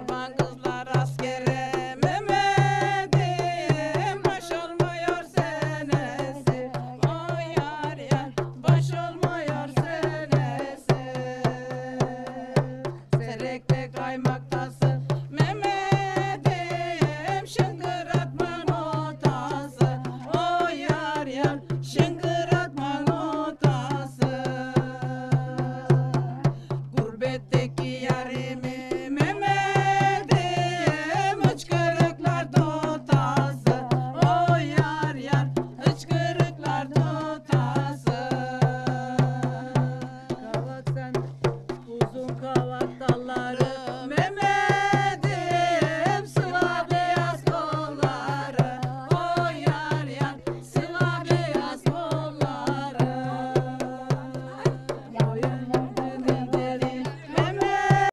Kurban kızlar askere Mehmet'im baş olmuyor senesi. Oy yar yar baş olmuyor senesi. Serekte kaymaktasın Mehmet'im şıngıratma notası. Oy yar yar şıngıratma notası. Gurbetteki yarimi Mehmet'im hıçkırıklar dotası. Oy yar yar hıçkırıklar dotası. Kavak sen uzun kavak dalları